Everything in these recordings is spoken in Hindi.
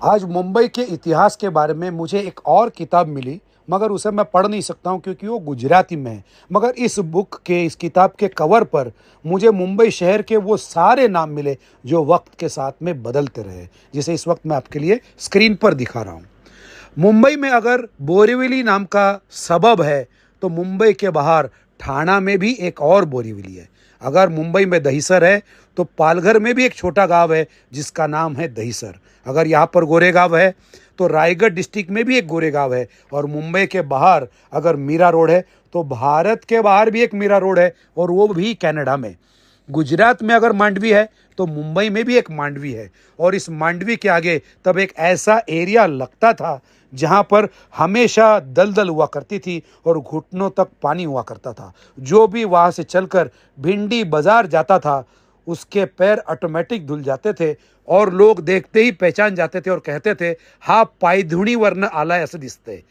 आज मुंबई के इतिहास के बारे में मुझे एक और किताब मिली, मगर उसे मैं पढ़ नहीं सकता हूँ क्योंकि वो गुजराती में है। मगर इस किताब के कवर पर मुझे मुंबई शहर के वो सारे नाम मिले जो वक्त के साथ में बदलते रहे, जिसे इस वक्त मैं आपके लिए स्क्रीन पर दिखा रहा हूँ। मुंबई में अगर बोरीवली नाम का सबब है तो मुंबई के बाहर ठाणा में भी एक और बोरीवली है। अगर मुंबई में दहीसर है तो पालघर में भी एक छोटा गांव है जिसका नाम है दहीसर। अगर यहाँ पर गोरेगांव है तो रायगढ़ डिस्ट्रिक्ट में भी एक गोरेगांव है। और मुंबई के बाहर अगर मीरा रोड है तो भारत के बाहर भी एक मीरा रोड है, और वो भी कनाडा में। गुजरात में अगर मांडवी है तो मुंबई में भी एक मांडवी है। और इस मांडवी के आगे तब एक ऐसा एरिया लगता था जहाँ पर हमेशा दलदल हुआ करती थी और घुटनों तक पानी हुआ करता था। जो भी वहाँ से चलकर भिंडी बाजार जाता था उसके पैर ऑटोमेटिक धुल जाते थे, और लोग देखते ही पहचान जाते थे और कहते थे, हाँ पायधुणी वर्ण आला ऐसे दिसते।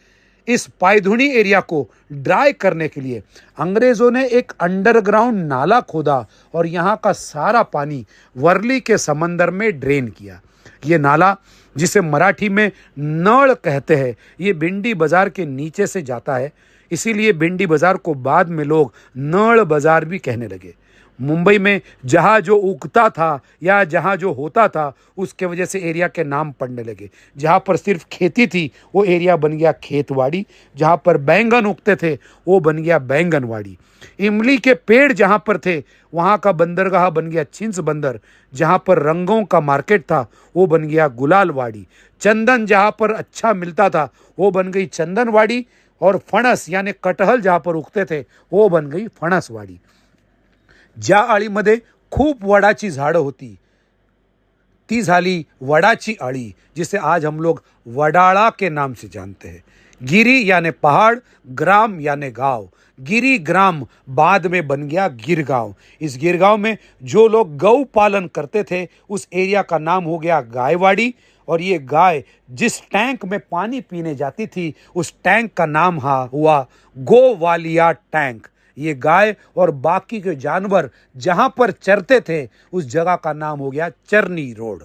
इस पायधुणी एरिया को ड्राई करने के लिए अंग्रेज़ों ने एक अंडरग्राउंड नाला खोदा और यहाँ का सारा पानी वर्ली के समंदर में ड्रेन किया। ये नाला, जिसे मराठी में नळ कहते हैं, ये भिंडी बाजार के नीचे से जाता है। इसीलिए भिंडी बाजार को बाद में लोग नळ बाजार भी कहने लगे। मुंबई में जहाँ जो उगता था या जहाँ जो होता था उसके वजह से एरिया के नाम पड़ने लगे। जहाँ पर सिर्फ खेती थी वो एरिया बन गया खेतवाड़ी, जहाँ पर बैंगन उगते थे वो बन गया बैंगनवाड़ी। इमली के पेड़ जहाँ पर थे वहाँ का बंदरगाह बन गया छिंस बंदर। जहाँ पर रंगों का मार्केट था वो बन गया गुलालवाड़ी। चंदन जहाँ पर अच्छा मिलता था वो बन गई चंदनवाड़ी। और फणस यानी कटहल जहाँ पर उगते थे वो बन गई फणसवाड़ी। ज्या आळीमध्ये खूप वडाची झाडं होती ती झाली वडाची आळी, जिसे आज हम लोग वडाला के नाम से जानते हैं। गिरी यानी पहाड़, ग्राम यानी गांव। गिरी ग्राम बाद में बन गया गिरगांव। इस गिरगांव में जो लोग गौ पालन करते थे उस एरिया का नाम हो गया गायवाड़ी। और ये गाय जिस टैंक में पानी पीने जाती थी उस टैंक का नाम हुआ गोवालिया टैंक। ये गाय और बाकी के जानवर जहां पर चरते थे उस जगह का नाम हो गया चरनी रोड।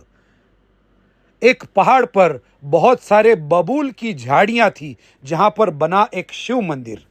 एक पहाड़ पर बहुत सारे बबूल की झाड़ियां थी जहां पर बना एक शिव मंदिर।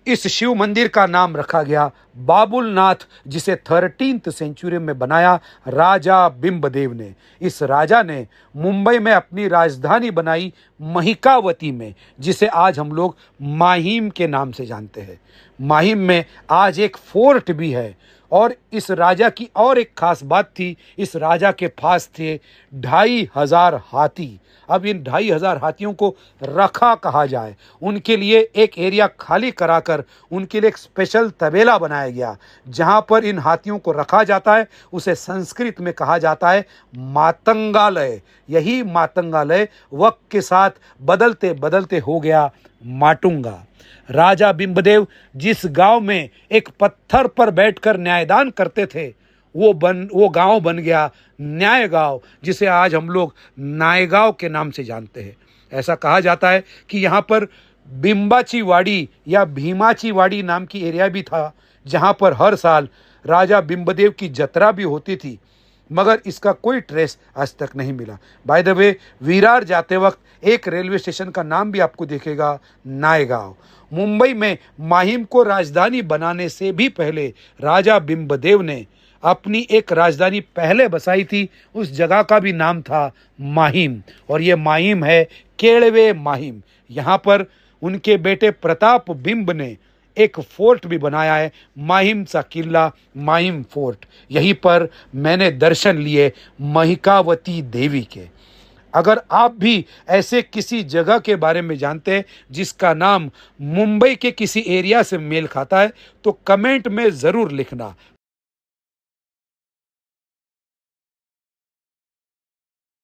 इस शिव मंदिर का नाम रखा गया बाबुलनाथ, जिसे 13th सेंचुरी में बनाया राजा बिंबदेव ने। इस राजा ने मुंबई में अपनी राजधानी बनाई महिकावती में, जिसे आज हम लोग माहिम के नाम से जानते हैं। माहिम में आज एक फोर्ट भी है। और इस राजा की और एक खास बात थी, इस राजा के पास थे 2500 हाथी। अब इन 2500 हाथियों को रखा कहा जाए, उनके लिए एक एरिया खाली कराकर उनके लिए एक स्पेशल तबेला बनाया गया जहां पर इन हाथियों को रखा जाता है। उसे संस्कृत में कहा जाता है मातंगालय। यही मातंगालय वक्त के साथ बदलते बदलते हो गया माटुंगा। राजा बिंबदेव जिस गांव में एक पत्थर पर बैठकर न्यायदान करते थे वो गांव बन गया न्याय गांव, जिसे आज हम लोग नायगांव के नाम से जानते हैं। ऐसा कहा जाता है कि यहाँ पर बिंबाची वाड़ी या भीमाची वाड़ी नाम की एरिया भी था, जहाँ पर हर साल राजा बिंबदेव की जत्रा भी होती थी, मगर इसका कोई ट्रेस आज तक नहीं मिला। बाय द वे, विरार जाते वक्त एक रेलवे स्टेशन का नाम भी आपको दिखेगा नायगांव। मुंबई में माहिम को राजधानी बनाने से भी पहले राजा बिंबदेव ने अपनी एक राजधानी पहले बसाई थी। उस जगह का भी नाम था माहिम, और ये माहिम है केळवे माहिम। यहाँ पर उनके बेटे प्रताप बिंब ने एक फोर्ट भी बनाया है, माहिम सा किला, माहिम फोर्ट। यहीं पर मैंने दर्शन लिए महिकावती देवी के। अगर आप भी ऐसे किसी जगह के बारे में जानते हैं जिसका नाम मुंबई के किसी एरिया से मेल खाता है तो कमेंट में ज़रूर लिखना।